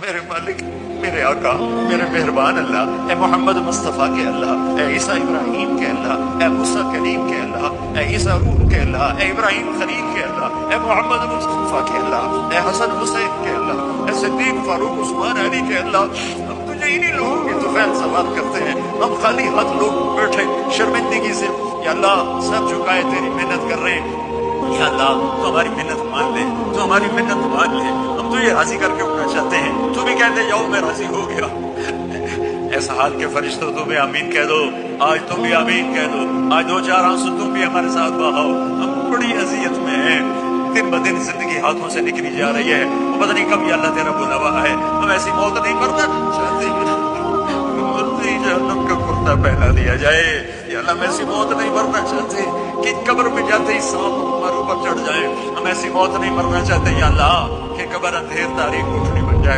میرے مالک، میرے آقا، میرے مہربان اللہ، اے محمد مصطفیٰ کے اللہ، اے عیسیٰ ابراہیم کے اللہ، اے موسیٰ کلیم کے اللہ، اے عیسیٰ روح کے اللہ، اے ابراہیم خلیل کے اللہ، اے محمد مصطفیٰ کے اللہ، اے حسن حسین کے اللہ، اے صدیق فاروق عثمان علی کے اللہ، ہم تجھے انہی لوگوں کی طفیل سوال کرتے ہیں، ہم خالی ہاتھ لوگ بیٹھے شرمندگی سے، یا اللہ سر جھکائے تیری محنت کر رہے ہیں، یا اللہ تو ہماری محنت مان لے، تو ہماری محنت مان لے، ہم تجھے راضی کر کے اٹھنا چاہتے ہیں، تو بھی کہتے جاؤ میں راضی ہو گیا۔ ایسا حال کے فرشتوں تم بھی آمین کہہ دو، آج تم بھی آمین کہہ دو، آج دو چار آنسو تم بھی ہمارے ساتھ بہاؤ، ہم بڑی اذیت میں ہیں، دن بدن زندگی ہاتھوں سے نکلی جا رہی ہے، وہ پتہ نہیں کب یہ اللہ تیرا بلاوا ہے، ہم ایسی موت نہیں مرنا چاہتے، جہنم کا کرتا پہنا دیا جائے، یا اللہ ہم ایسی موت نہیں مرنا چاہتے کہ قبر میں جاتے ہی سانپ ہمارے اوپر چڑھ جائے، ہم ایسی موت نہیں مرنا چاہتے یا اللہ کہ قبر اندھیر تاریخ اٹھنی